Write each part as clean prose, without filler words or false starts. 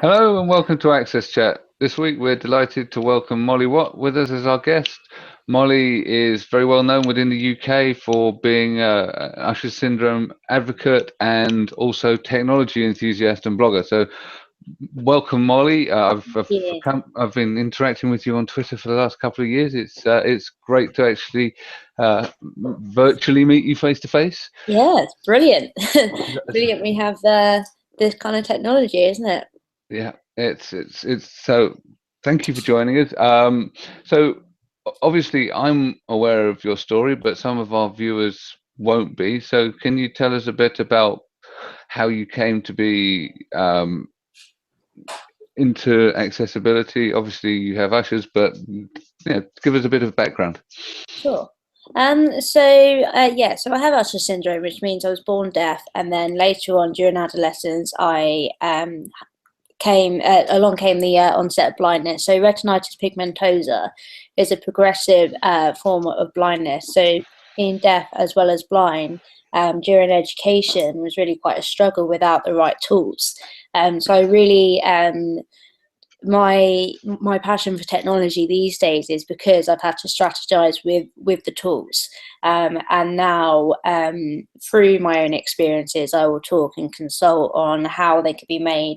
Hello and welcome to AXSchat. This week we're delighted to welcome Molly Watt with us as our guest. Molly is very well known within the UK for being Usher syndrome advocate and also technology enthusiast and blogger. So welcome, Molly. Yeah, I've been interacting with you on Twitter for the last couple of years. It's great to actually virtually meet you face to face. yeah, it's brilliant. Brilliant. We have this kind of technology, isn't it? Yeah, it's so. Thank you for joining us. So obviously I'm aware of your story, but some of our viewers won't be. So can you tell us a bit about how you came to be into accessibility? Obviously you have ushers, but give us a bit of background. Sure. So I have Usher syndrome, which means I was born deaf, and then later on during adolescence, I came along came the onset of blindness. So retinitis pigmentosa is a progressive form of blindness. So being deaf as well as blind during education was really quite a struggle without the right tools. So I really my passion for technology these days is because I've had to strategize with the tools, and now through my own experiences, I will talk and consult on how they could be made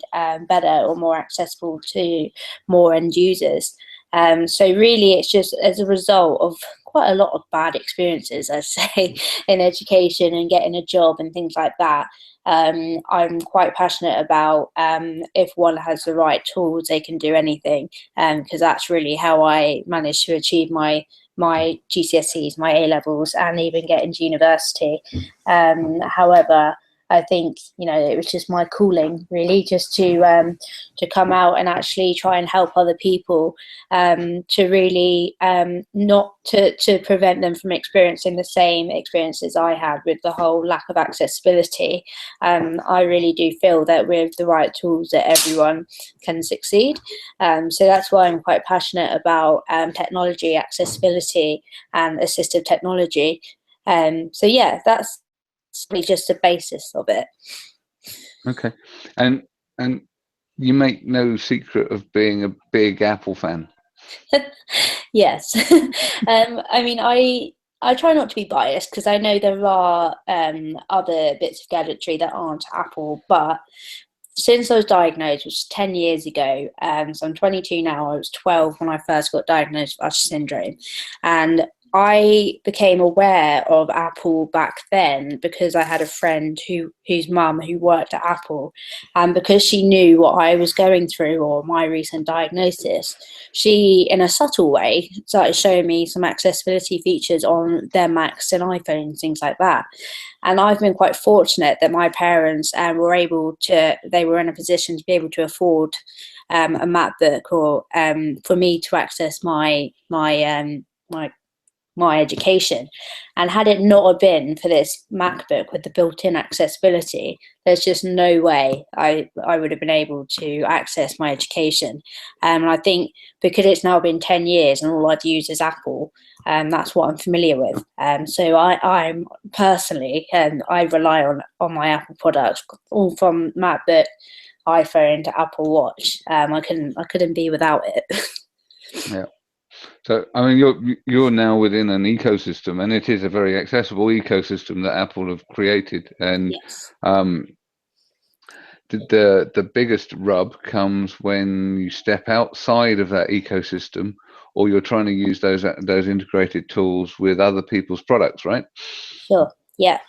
better or more accessible to more end users. So really, it's just as a result of quite a lot of bad experiences, I'd say, in education and getting a job and things like that. I'm quite passionate about if one has the right tools, they can do anything, because that's really how I managed to achieve my GCSEs, my A levels, and even get into university. However, I think it was just my calling, really, just to come out and actually try and help other people, to really not to prevent them from experiencing the same experiences I had with the whole lack of accessibility. I really do feel that with the right tools that everyone can succeed. So that's why I'm quite passionate about technology, accessibility, and assistive technology. So yeah, that's really just the basis of it. Okay, and and you make no secret of being a big Apple fan. Yes. I mean, I try not to be biased because I know there are other bits of gadgetry that aren't Apple, but since I was diagnosed, which was 10 years ago, so I'm 22 now, I was 12 when I first got diagnosed with Usher syndrome. And I became aware of Apple back then because I had a friend whose mum who worked at Apple, and because she knew what I was going through or my recent diagnosis, she, in a subtle way, started showing me some accessibility features on their Macs and iPhones, things like that. And I've been quite fortunate that my parents they were in a position to be able to afford a MacBook, or for me to access my education. And had it not have been for this MacBook with the built-in accessibility, there's just no way I would have been able to access my education. And I think because it's now been 10 years and all I've used is Apple, that's what I'm familiar with. So I'm personally, I rely on my Apple products, all from MacBook, iPhone to Apple Watch. I couldn't be without it. Yeah. So, I mean, you're now within an ecosystem, and it is a very accessible ecosystem that Apple have created. And Yes. um, the biggest rub comes when you step outside of that ecosystem, or you're trying to use those integrated tools with other people's products, right? Sure. Yeah.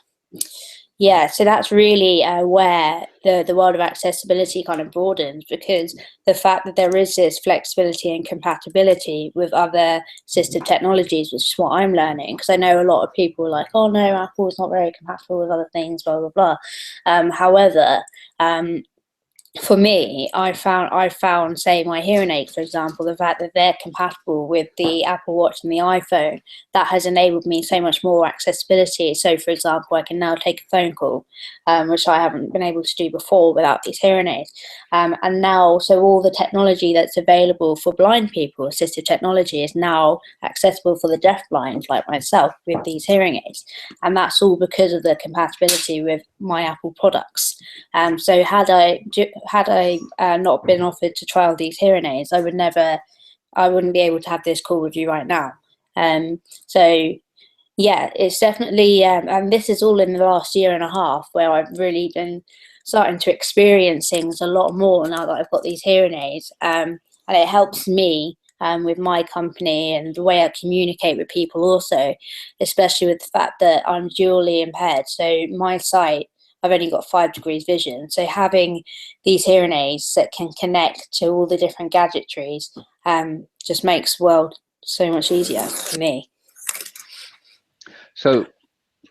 Yeah, so that's really where the world of accessibility kind of broadens, because the fact that there is this flexibility and compatibility with other assistive technologies, which is what I'm learning, because I know a lot of people are like, oh no, Apple is not very compatible with other things, blah, blah, blah. However, um, for me, I found, say, my hearing aids, for example, the fact that they're compatible with the Apple Watch and the iPhone, that has enabled me so much more accessibility. So, for example, I can now take a phone call, which I haven't been able to do before without these hearing aids. And now, so all the technology that's available for blind people, assistive technology, is now accessible for the deafblind like myself with these hearing aids. And that's all because of the compatibility with my Apple products. So had I not been offered to trial these hearing aids, I wouldn't be able to have this call with you right now. So yeah, it's definitely, and this is all in the last year and a half where I've really been starting to experience things a lot more now that I've got these hearing aids. And it helps me with my company and the way I communicate with people also, especially with the fact that I'm dually impaired. So my sight, I've only got 5 degrees vision. So having these hearing aids that can connect to all the different gadgetries just makes the world so much easier for me. So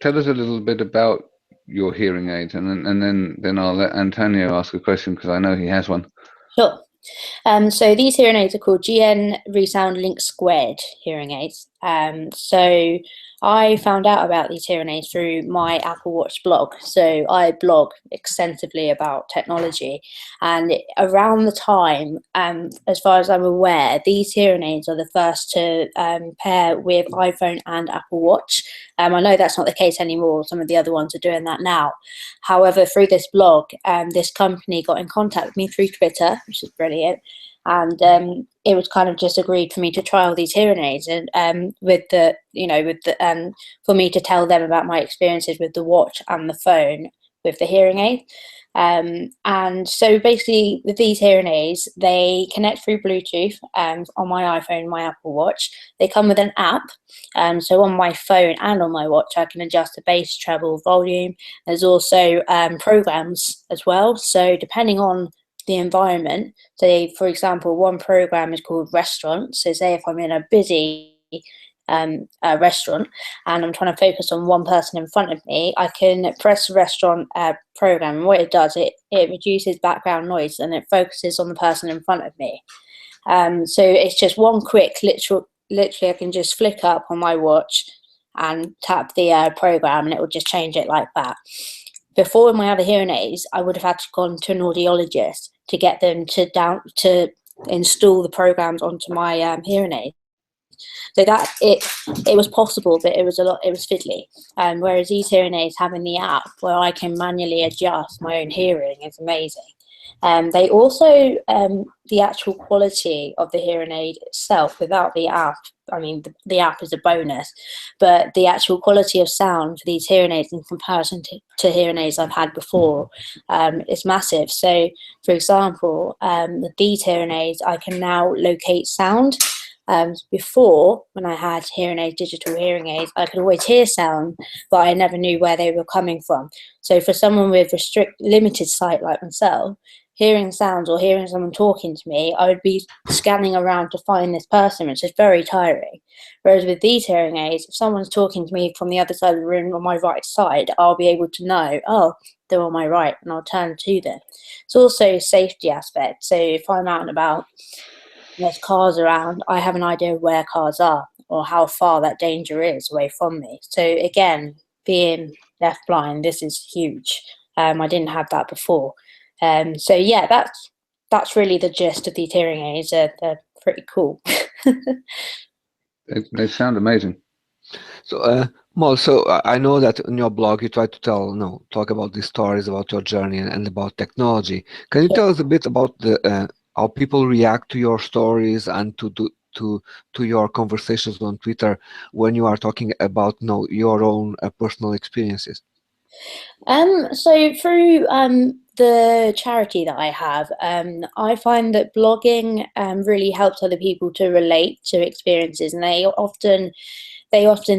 tell us a little bit about your hearing aids, and then I'll let Antonio ask a question because I know he has one. Sure. So these hearing aids are called GN Resound Link Squared hearing aids. So I found out about these hearing aids through my Apple Watch blog. So I blog extensively about technology, and around the time, as far as I'm aware, these hearing aids are the first to pair with iPhone and Apple Watch. I know that's not the case anymore. Some of the other ones are doing that now. However, through this blog, this company got in contact with me through Twitter, which is brilliant. And it was kind of just agreed for me to trial these hearing aids, and for me to tell them about my experiences with the watch and the phone with the hearing aid. And so basically with these hearing aids, they connect through Bluetooth on my iPhone, my Apple Watch. They come with an app. So on my phone and on my watch, I can adjust the bass, treble, volume. There's also programs as well. So depending on the environment, say for example, one program is called restaurant. So say if I'm in a busy restaurant and I'm trying to focus on one person in front of me, I can press the restaurant program, and what it does, it reduces background noise and it focuses on the person in front of me. So it's just one quick, literally I can just flick up on my watch and tap the program, and it will just change it like that. Before, with my other hearing aids, I would have had to gone to an audiologist to get them to install the programs onto my hearing aid. So that it was possible, but it was fiddly. Whereas these hearing aids, having the app where I can manually adjust my own hearing, is amazing. They also, the actual quality of the hearing aid itself without the app, I mean, the app is a bonus, but the actual quality of sound for these hearing aids in comparison to hearing aids I've had before is massive. So, for example, with these hearing aids, I can now locate sound. Before, when I had digital hearing aids, I could always hear sound, but I never knew where they were coming from. So for someone with limited sight like myself, hearing sounds or hearing someone talking to me, I would be scanning around to find this person, which is very tiring. Whereas with these hearing aids, if someone's talking to me from the other side of the room on my right side, I'll be able to know, oh, they're on my right, and I'll turn to them. It's also a safety aspect. So if I'm out and about, there's cars around, I have an idea of where cars are or how far that danger is away from me. So again, being deafblind, this is huge. I didn't have that before. So yeah, that's really the gist of these hearing aids. They're pretty cool. They sound amazing. So, Mol, I know that in your blog you try to talk about these stories about your journey and about technology. Can you tell us a bit about how people react to your stories and to your conversations on Twitter when you are talking about your own personal experiences? So through the charity that I have, I find that blogging really helps other people to relate to experiences, and they often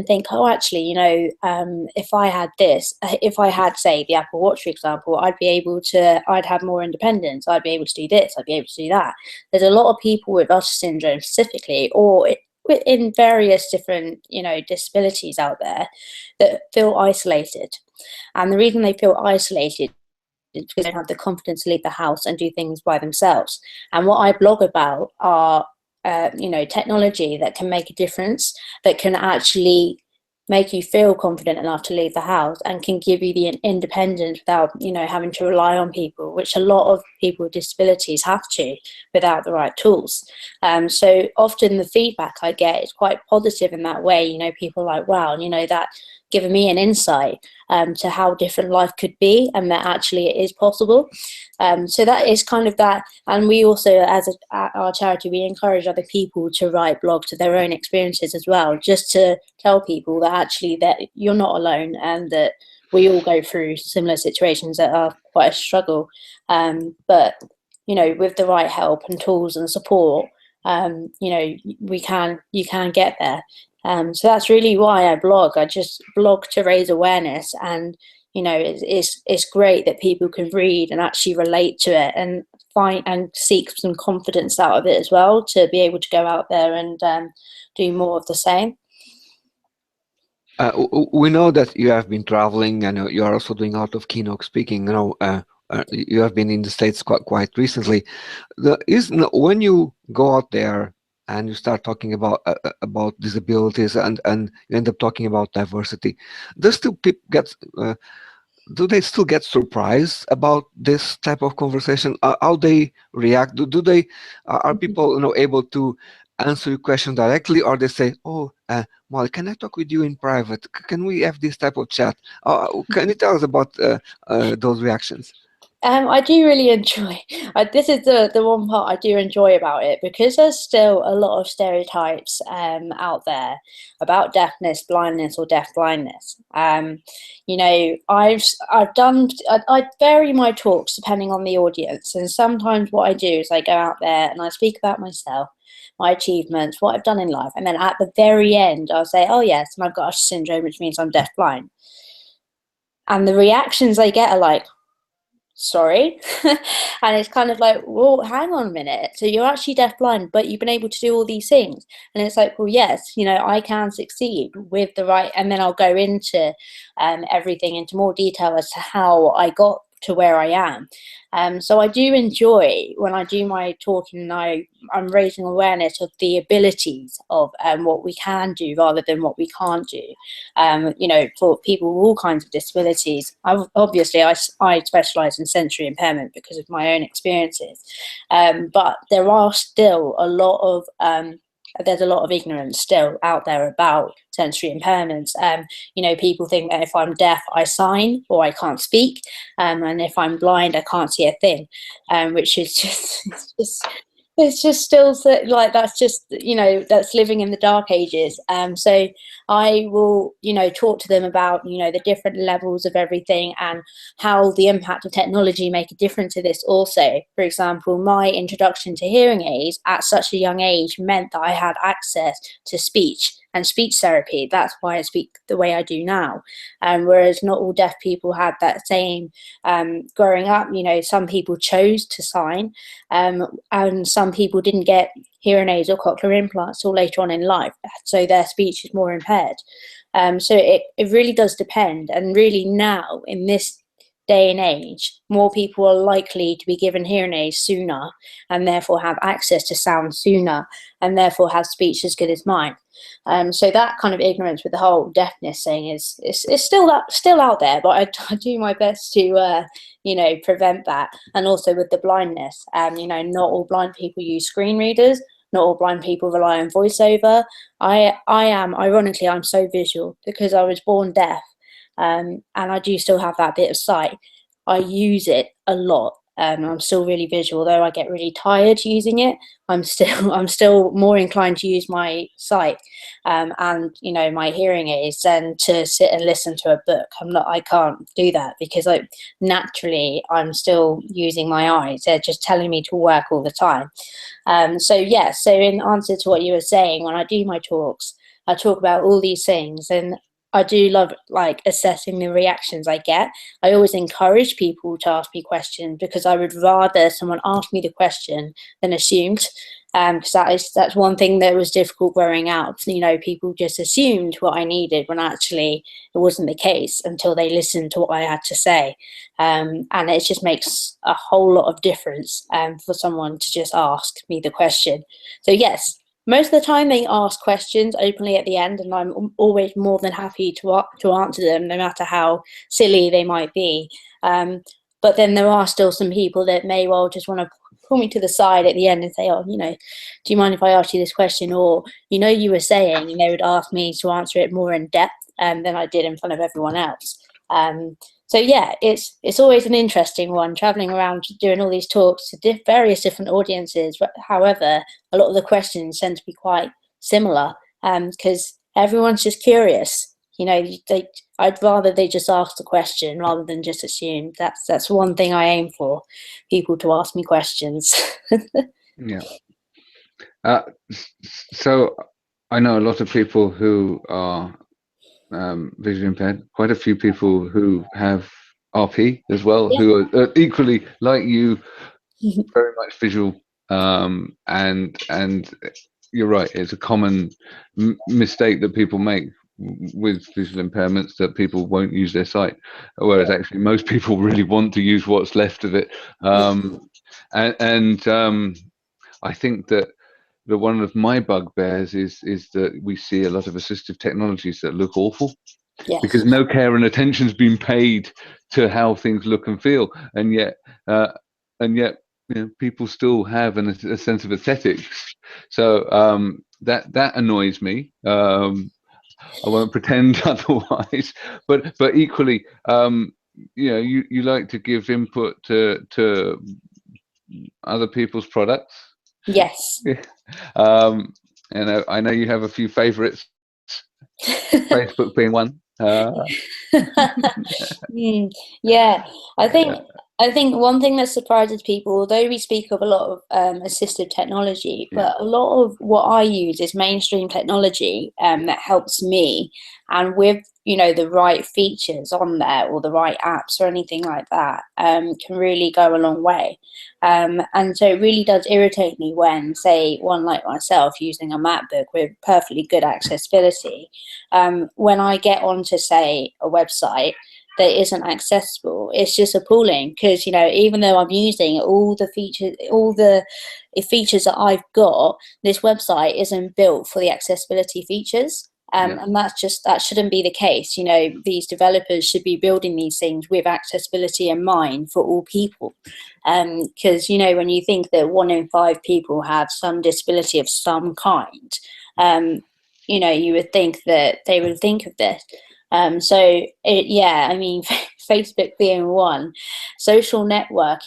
think, oh, actually, if I had this, if I had, say, the Apple Watch, for example, I'd have more independence. I'd be able to do this. I'd be able to do that. There's a lot of people with Usher syndrome specifically, or in various different, disabilities out there that feel isolated. And the reason they feel isolated is because they don't have the confidence to leave the house and do things by themselves. And what I blog about are technology that can make a difference, that can actually make you feel confident enough to leave the house and can give you the independence without, having to rely on people, which a lot of people with disabilities have to without the right tools. So often the feedback I get is quite positive in that way. People are like, wow, that given me an insight to how different life could be, and that actually it is possible. So that is kind of that. And we also, at our charity, we encourage other people to write blogs of their own experiences as well, just to tell people that actually that you're not alone, and that we all go through similar situations that are quite a struggle. But with the right help and tools and support, you can get there. So that's really why I blog. I just blog to raise awareness, and it's great that people can read and actually relate to it and find and seek some confidence out of it as well, to be able to go out there and do more of the same. We know that you have been traveling, and you are also doing a lot of keynote speaking. You have been in the States quite recently. When you go out there and you start talking about disabilities, and you end up talking about diversity, does still people get do they still get surprised about this type of conversation? How they react? Do they are people able to answer your question directly, or they say, "Oh, Molly, can I talk with you in private? Can we have this type of chat?" Can you tell us about those reactions? I do really enjoy. This is the one part I do enjoy about it, because there's still a lot of stereotypes out there about deafness, blindness, or deaf blindness. I vary my talks depending on the audience, and sometimes what I do is I go out there and I speak about myself, my achievements, what I've done in life, and then at the very end I'll say, "Oh yes, and I've got Usher syndrome, which means I'm deaf blind." And the reactions I get are like, "Sorry?" And it's kind of like, well, hang on a minute, so you're actually deafblind, but you've been able to do all these things? And it's like, well, yes, I can succeed with the right. And then I'll go into everything into more detail as to how I got to where I am. So I do enjoy when I do my talking, and I'm raising awareness of the abilities of what we can do rather than what we can't do. For people with all kinds of disabilities. Obviously, I specialise in sensory impairment because of my own experiences, but there are still a lot of there's a lot of ignorance still out there about sensory impairments. People think that if I'm deaf, I sign or I can't speak, and if I'm blind, I can't see a thing, which is it's just still like that's just that's living in the dark ages. So I will talk to them about the different levels of everything, and how the impact of technology make a difference to this also. For example, my introduction to hearing aids at such a young age meant that I had access to speech and speech therapy. That's why I speak the way I do now. Whereas not all deaf people had that same growing up. Some people chose to sign, and some people didn't get hearing aids or cochlear implants till later on in life, so their speech is more impaired. So it really does depend. And really now, in this day and age, more people are likely to be given hearing aids sooner, and therefore have access to sound sooner, and therefore have speech as good as mine. So that kind of ignorance with the whole deafness thing is still out there, but I do my best to prevent that. And also with the blindness, not all blind people use screen readers. Not all blind people rely on voiceover. Ironically, I'm so visual because I was born deaf, and I do still have that bit of sight. I use it a lot. I'm still really visual, though I get really tired using it. I'm still more inclined to use my sight and my hearing aids than to sit and listen to a book. I can't do that because naturally I'm still using my eyes. They're just telling me to work all the time. So in answer to what you were saying, when I do my talks, I talk about all these things, and I do love assessing the reactions I get. I always encourage people to ask me questions, because I would rather someone ask me the question than assumed. Because that's one thing that was difficult growing up. People just assumed what I needed when actually it wasn't the case until they listened to what I had to say. And it just makes a whole lot of difference for someone to just ask me the question. So yes, most of the time they ask questions openly at the end, and I'm always more than happy to answer them, no matter how silly they might be. But then there are still some people that may well just want to pull me to the side at the end and say, oh, you know, do you mind if I ask you this question? Or, you know, you were saying, and they would ask me to answer it more in depth than I did in front of everyone else. So yeah, it's always an interesting one, traveling around doing all these talks to various different audiences. However, a lot of the questions tend to be quite similar because everyone's just curious. You know, I'd rather they just ask the question rather than just assume. That's one thing I aim for, people to ask me questions. Yeah. So I know a lot of people who are visually impaired, quite a few people who have RP as well, Yeah. who are equally like you, very much visual. And you're right, it's a common mistake that people make with visual impairments, that people won't use their sight, whereas actually most people really want to use what's left of it. I think that one of my bugbears is that we see a lot of assistive technologies that look awful, Yes. because no care and attention's been paid to how things look and feel, and yet you know, people still have a sense of aesthetics. So that annoys me. I won't pretend otherwise, but equally, you know, you like to give input to other people's products. Yes. And I know you have a few favorites, Facebook being one. Yeah, I think one thing that surprises people, although we speak of a lot of assistive technology, but a lot of what I use is mainstream technology that helps me, and with, you know, the right features on there or the right apps or anything like that, can really go a long way. And so it really does irritate me when, say, one like myself using a MacBook with perfectly good accessibility, when I get onto, say, a website that isn't accessible, it's just appalling, because, you know, even though I'm using all the features that I've got, this website isn't built for the accessibility features. And that shouldn't be the case. You know, these developers should be building these things with accessibility in mind for all people. Because, you know, when you think that 1 in 5 people have some disability of some kind, you know, you would think that they would think of this. Yeah, I mean, Facebook being one, social networking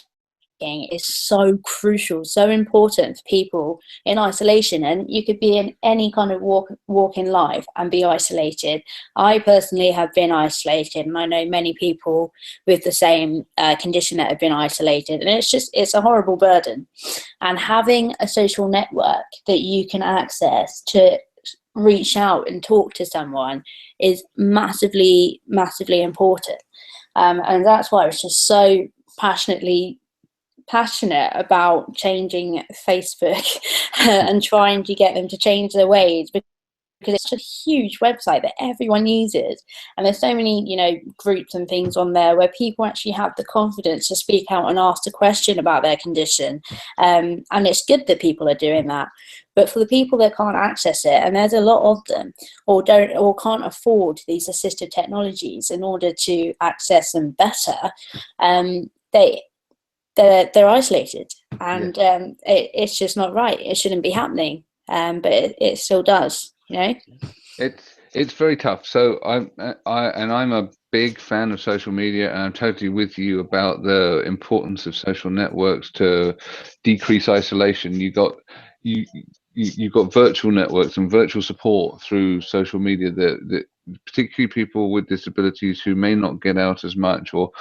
is so crucial, so important for people in isolation. And you could be in any kind of walk in life and be isolated. I personally have been isolated, and I know many people with the same condition that have been isolated, and it's a horrible burden. And having a social network that you can access to reach out and talk to someone is massively important, and that's why I was just so passionate about changing Facebook and trying to get them to change their ways, because it's a huge website that everyone uses, and there's so many, you know, groups and things on there where people actually have the confidence to speak out and ask a question about their condition, and it's good that people are doing that. But for the people that can't access it, and there's a lot of them, or can't afford these assistive technologies in order to access them better, they're isolated, and it's just not right. It shouldn't be happening, but it still does, you know. It's very tough. So I'm a big fan of social media, and I'm totally with you about the importance of social networks to decrease isolation. You got virtual networks and virtual support through social media that particularly people with disabilities who may not get out as much, or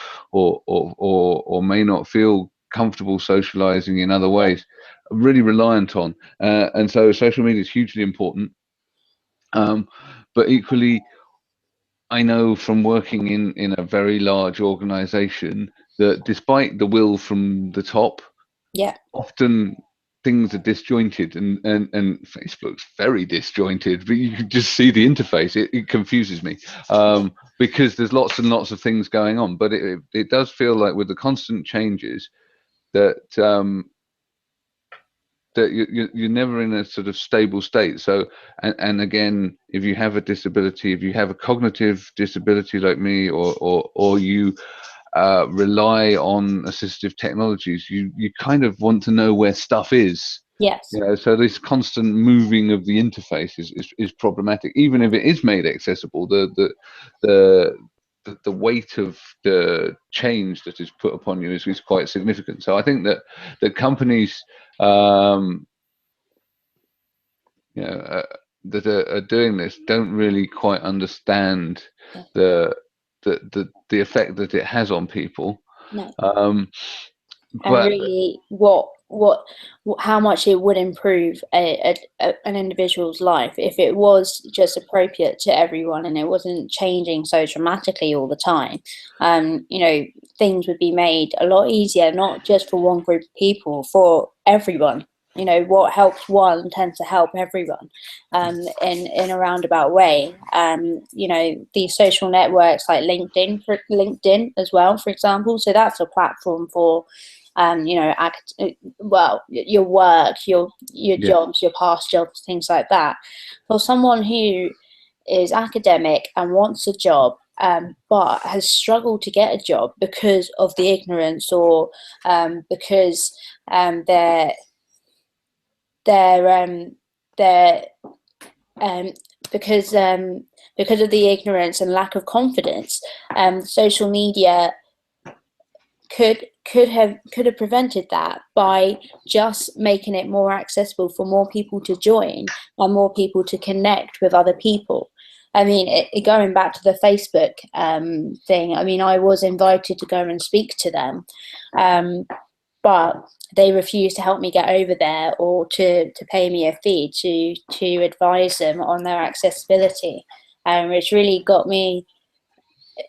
may not feel comfortable socializing in other ways, are really reliant on. And so social media is hugely important. But equally, I know from working in a very large organization that despite the will from the top, often things are disjointed, and Facebook's very disjointed, but you can just see the interface. It confuses me, because there's lots and lots of things going on, but it does feel like with the constant changes that that you're never in a sort of stable state. So, and again, if you have a disability, if you have a cognitive disability like me, or you rely on assistive technologies, you kind of want to know where stuff is. Yes. You know, so this constant moving of the interface is problematic, even if it is made accessible. The weight of the change that is put upon you is quite significant. So I think that the companies that are doing this don't really quite understand the effect that it has on people. No. And But really, how much it would improve an individual's life if it was just appropriate to everyone and it wasn't changing so dramatically all the time. You know, things would be made a lot easier, not just for one group of people, for everyone. You know, what helps one tends to help everyone in a roundabout way. You know, these social networks like LinkedIn as well, for example. So that's a platform for you know, your work, your jobs, your past jobs, things like that. For someone who is academic and wants a job, but has struggled to get a job because of the ignorance, or because they're because of the ignorance and lack of confidence, social media could have prevented that by just making it more accessible for more people to join and more people to connect with other people. I mean, going back to the Facebook thing, I mean, I was invited to go and speak to them, but they refused to help me get over there or to pay me a fee to advise them on their accessibility, which really got me.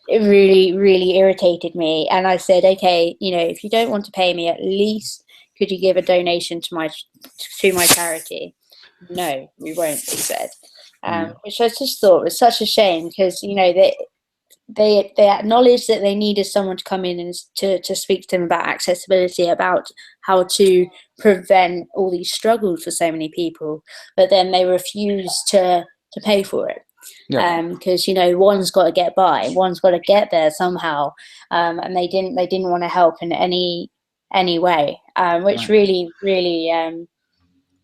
It really irritated me, and I said, okay, you know, if you don't want to pay me, at least could you give a donation to my charity? No, we won't, he said. Which I just thought was such a shame, because you know they acknowledged that they needed someone to come in and to speak to them about accessibility, about how to prevent all these struggles for so many people, but then they refused to pay for it. Because you know, one's got to get by, one's got to get there somehow, and they didn't want to help in any way, which really.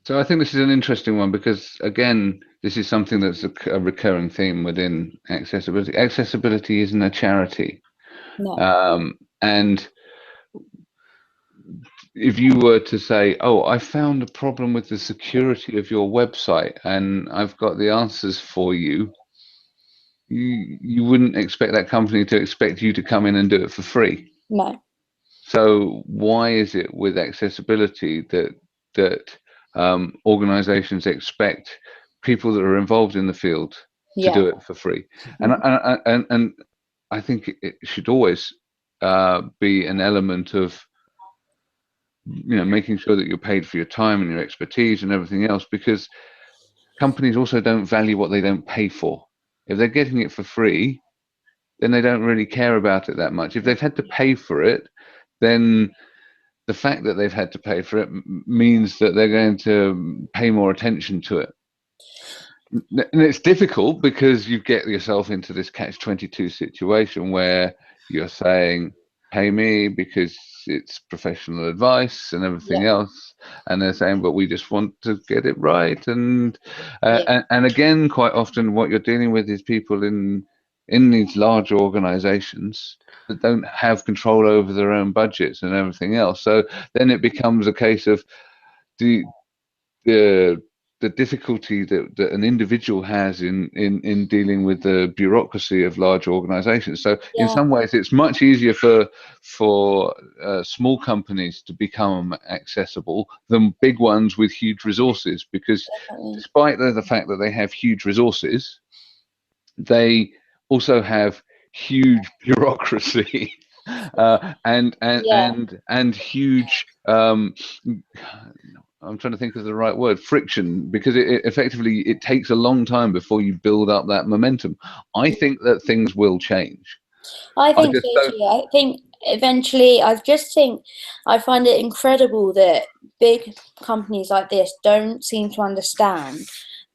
So I think this is an interesting one, because again, this is something that's a recurring theme within accessibility. Accessibility isn't a charity. No. And if you were to say, oh, I found a problem with the security of your website and I've got the answers for you, you wouldn't expect that company to expect you to come in and do it for free. No. So why is it with accessibility that organizations expect people that are involved in the field to do it for free? And I think it should always be an element of, you know, making sure that you're paid for your time and your expertise and everything else, because companies also don't value what they don't pay for. If they're getting it for free, then they don't really care about it that much. If they've had to pay for it, then the fact that they've had to pay for it means that they're going to pay more attention to it. And it's difficult because you get yourself into this catch-22 situation where you're saying, pay me because it's professional advice and everything else, and they're saying, but we just want to get it right. And again, quite often what you're dealing with is people in these large organizations that don't have control over their own budgets and everything else. So then it becomes a case of the difficulty that an individual has in dealing with the bureaucracy of large organizations. So in some ways it's much easier for small companies to become accessible than big ones with huge resources, because despite the fact that they have huge resources, they also have huge bureaucracy and huge I'm trying to think of the right word, friction, because it effectively it takes a long time before you build up that momentum. I think that things will change. I think so too. I think eventually, I find it incredible that big companies like this don't seem to understand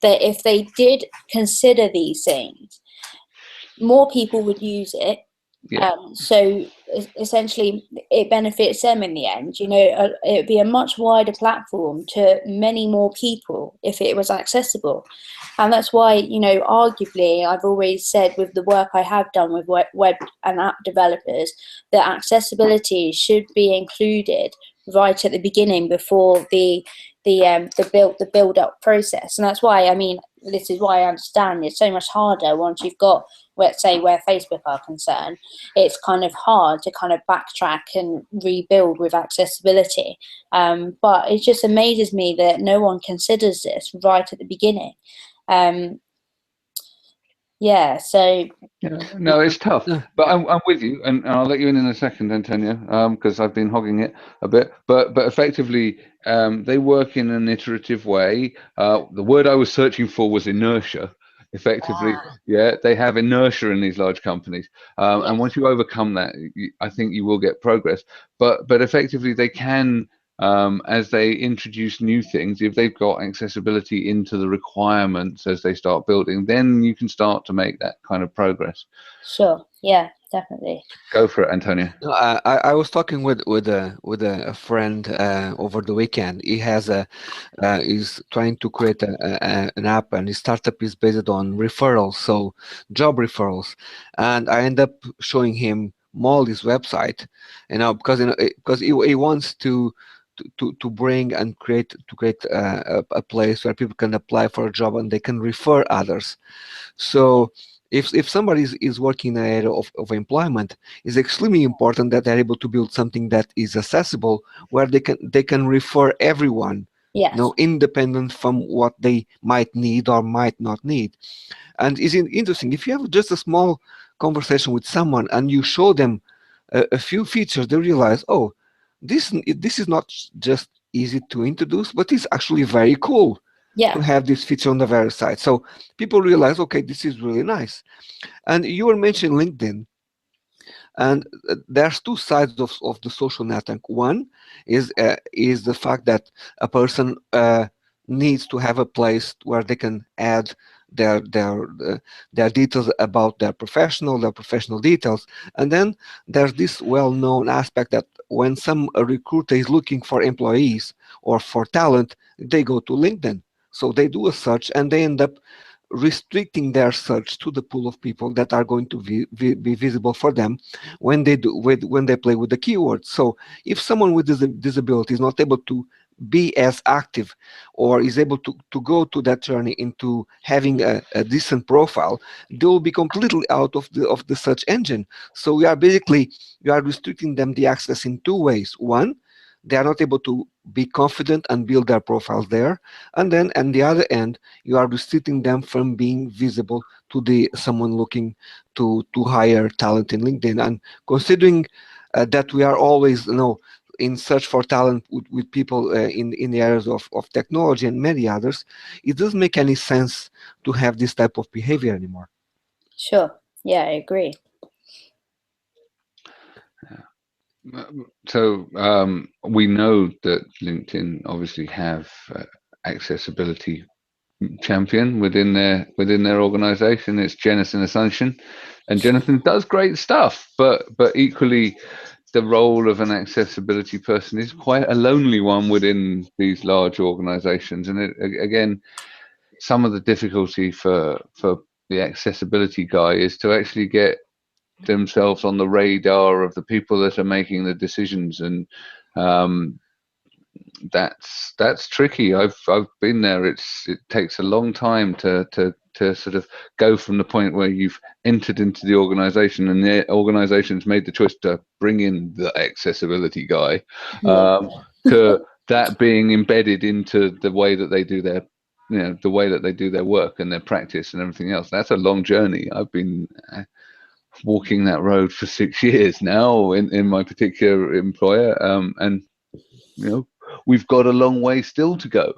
that if they did consider these things, more people would use it. Yeah. So essentially, it benefits them in the end. You know, it would be a much wider platform to many more people if it was accessible. And that's why, you know, arguably, I've always said with the work I have done with web and app developers, that accessibility should be included right at the beginning before the build up process. And that's why, I mean, this is why I understand it's so much harder once you've got, let's say, where Facebook are concerned. It's kind of hard to kind of backtrack and rebuild with accessibility. But it just amazes me that no one considers this right at the beginning. Yeah, so Yeah, no, it's tough, but I'm with you, and I'll let you in a second, Antonio, because I've been hogging it a bit. But effectively, they work in an iterative way. The word I was searching for was inertia. Effectively, yeah, they have inertia in these large companies, and once you overcome that, I think you will get progress. But effectively, they can. As they introduce new things, if they've got accessibility into the requirements as they start building, then you can start to make that kind of progress. sure, yeah, definitely. Go for it, Antonio. No, I was talking with a friend over the weekend. He has is trying to create an app, and his startup is based on referrals, so job referrals. And I end up showing him Molly's website, because because he wants to bring and create a place where people can apply for a job and they can refer others. So if somebody is working in an area of employment, it's extremely important that they're able to build something that is accessible, where they can refer everyone, Yes. independent from what they might need or might not need. And it's interesting, if you have just a small conversation with someone and you show them a few features, they realize, oh, this is not just easy to introduce, but it's actually very cool to Yeah. have this feature on the very side. So people realize, okay, this is really nice. And you were mentioning LinkedIn, and there's two sides of the social network. One is the fact that a person needs to have a place where they can add their their their details about their professional details. And then there's this well-known aspect that when some recruiter is looking for employees or for talent, they go to LinkedIn. So they do a search and they end up restricting their search to the pool of people that are going to be visible for them when they when they play with the keywords. So if someone with disability is not able to be as active, or is able to go to that journey into having a decent profile, they will be completely out of the search engine. So we are restricting them the access in two ways. One, they are not able to be confident and build their profiles there. And then on the other end, you are restricting them from being visible to the someone looking to hire talent in LinkedIn. And considering that we are always, in search for talent with people in the areas of technology and many others, it doesn't make any sense to have this type of behavior anymore. Sure. Yeah, I agree. So we know that LinkedIn obviously have accessibility champion within their organization. It's Jonathan Assumption, and Jonathan does great stuff, but equally the role of an accessibility person is quite a lonely one within these large organizations. And again, some of the difficulty for the accessibility guy is to actually get themselves on the radar of the people that are making the decisions, and that's tricky. I've been there. It takes a long time to sort of go from the point where you've entered into the organization and the organization's made the choice to bring in the accessibility guy, to that being embedded into the way that they do their the way that they do their work and their practice and everything else. That's a long journey. I've been walking that road for 6 years now in my particular employer, and we've got a long way still to go,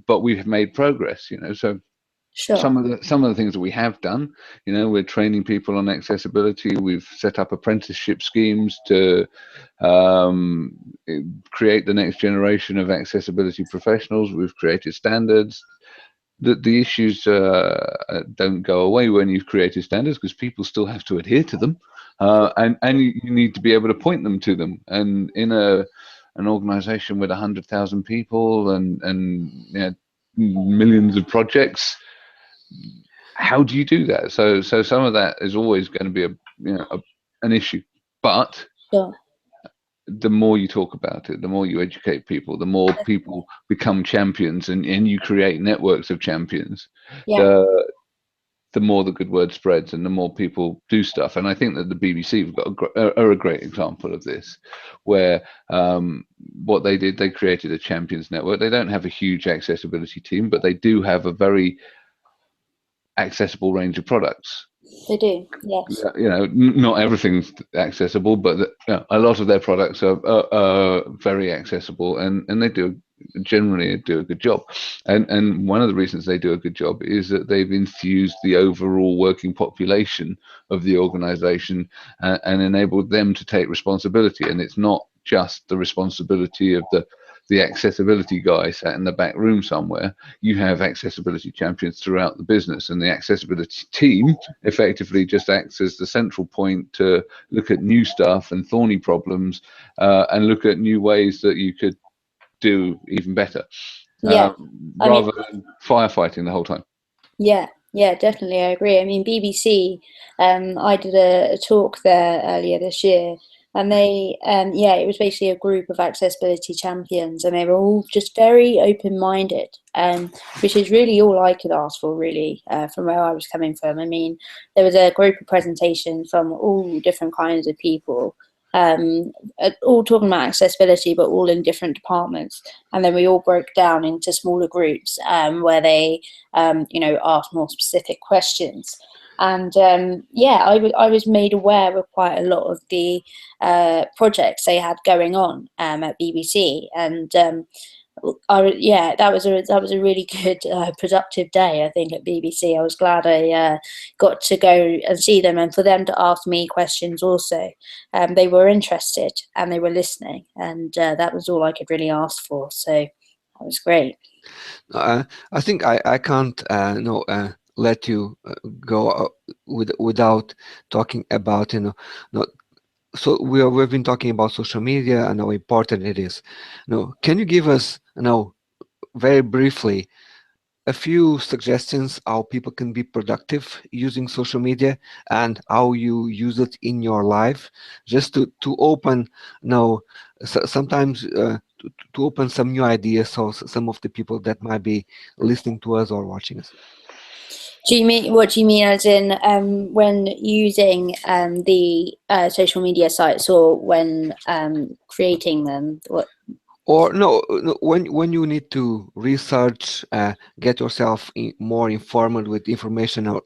but we've made progress. So Sure. Some of the things that we have done, we're training people on accessibility. We've set up apprenticeship schemes to create the next generation of accessibility professionals. We've created standards. The issues don't go away when you've created standards, because people still have to adhere to them, and you need to be able to point them to them. And in an organization with 100,000 people and millions of projects, how do you do that? So some of that is always going to be an issue, but Sure. the more you talk about it, the more you educate people, the more people become champions, and you create networks of champions. Yeah. The more the good word spreads, and the more people do stuff. And I think that the BBC are a great example of this, where what they did, they created a champions network. They don't have a huge accessibility team, but they do have a very accessible range of products. They do, yes. Not everything's accessible, but a lot of their products are very accessible, and they generally do a good job. And one of the reasons they do a good job is that they've enthused the overall working population of the organization, and enabled them to take responsibility. And it's not just the responsibility of the accessibility guy sat in the back room somewhere. You have accessibility champions throughout the business, and the accessibility team effectively just acts as the central point to look at new stuff and thorny problems, and look at new ways that you could do even better, rather than firefighting the whole time. Yeah, definitely, I agree. I mean, BBC, I did a talk there earlier this year, and they, it was basically a group of accessibility champions, and they were all just very open-minded, which is really all I could ask for, really, from where I was coming from. I mean, there was a group of presentations from all different kinds of people, all talking about accessibility, but all in different departments. And then we all broke down into smaller groups, where they, asked more specific questions. And I was made aware of quite a lot of the projects they had going on at BBC, and that was a really good productive day, I think, at BBC. I was glad I got to go and see them, and for them to ask me questions also. They were interested and they were listening, and that was all I could really ask for. So that was great. I think I can't let you go without talking about so we've been talking about social media and how important it is. Can you give us very briefly a few suggestions how people can be productive using social media, and how you use it in your life, just to open sometimes to open some new ideas for some of the people that might be listening to us or watching us? What do you mean as in when using the social media sites, or when creating them? What? Or no, when you need to research, get yourself more informed with information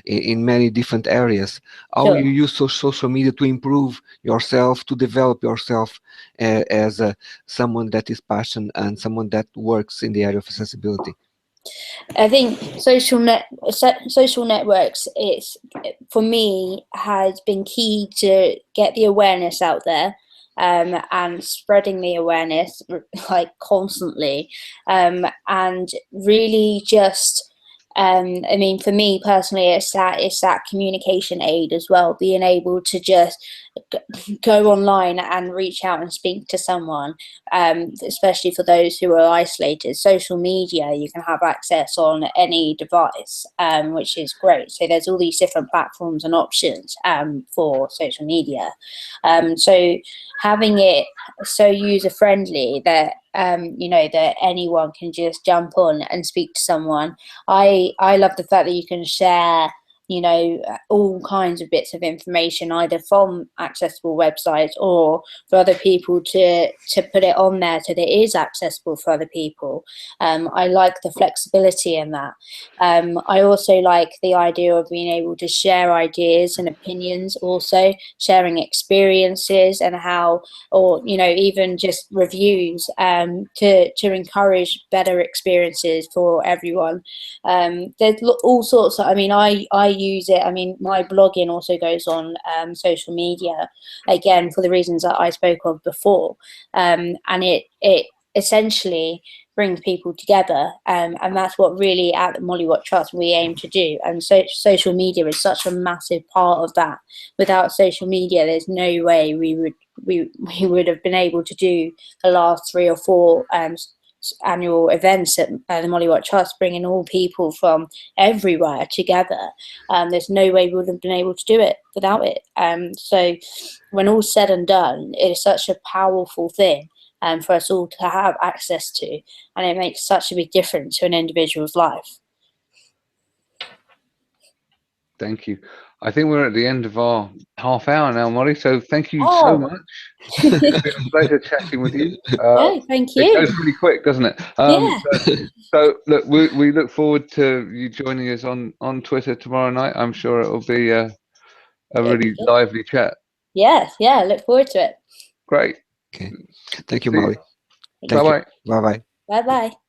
in many different areas, how Sure. you use social media to improve yourself, to develop yourself as someone that is passionate and someone that works in the area of accessibility? I think social networks, it's, for me, has been key to get the awareness out there, and spreading the awareness like constantly, and really just I mean, for me personally, it's that communication aid as well, being able to just go online and reach out and speak to someone, especially for those who are isolated. Social media, you can have access on any device, which is great. So there's all these different platforms and options for social media. So having it so user friendly that that anyone can just jump on and speak to someone. I love the fact that you can share you know, all kinds of bits of information, either from accessible websites or for other people to put it on there so that it is accessible for other people. I like the flexibility in that. I also like the idea of being able to share ideas and opinions, also sharing experiences and how, or, you know, even just reviews, to encourage better experiences for everyone. There's all sorts of, I mean, I use it. I mean, my blogging also goes on social media, again, for the reasons that I spoke of before. And it essentially brings people together, and that's what really at the Molly Watt Trust we aim to do. And so social media is such a massive part of that. Without social media, there's no way we would have been able to do the last 3 or 4 annual events at the Molly Watt Trust, bringing all people from everywhere together. There's no way we would have been able to do it without it. So when all's said and done, it is such a powerful thing for us all to have access to, and it makes such a big difference to an individual's life. Thank you. I think we're at the end of our half hour now, Molly, so thank you so much. It's been a pleasure chatting with you. No, thank you. It goes pretty quick, doesn't it? Yeah. So look, we look forward to you joining us on Twitter tomorrow night. I'm sure it'll be a really lively chat. Yes, yeah, look forward to it. Great. Okay. Thank you, Molly. Bye-bye. Bye-bye. Bye-bye.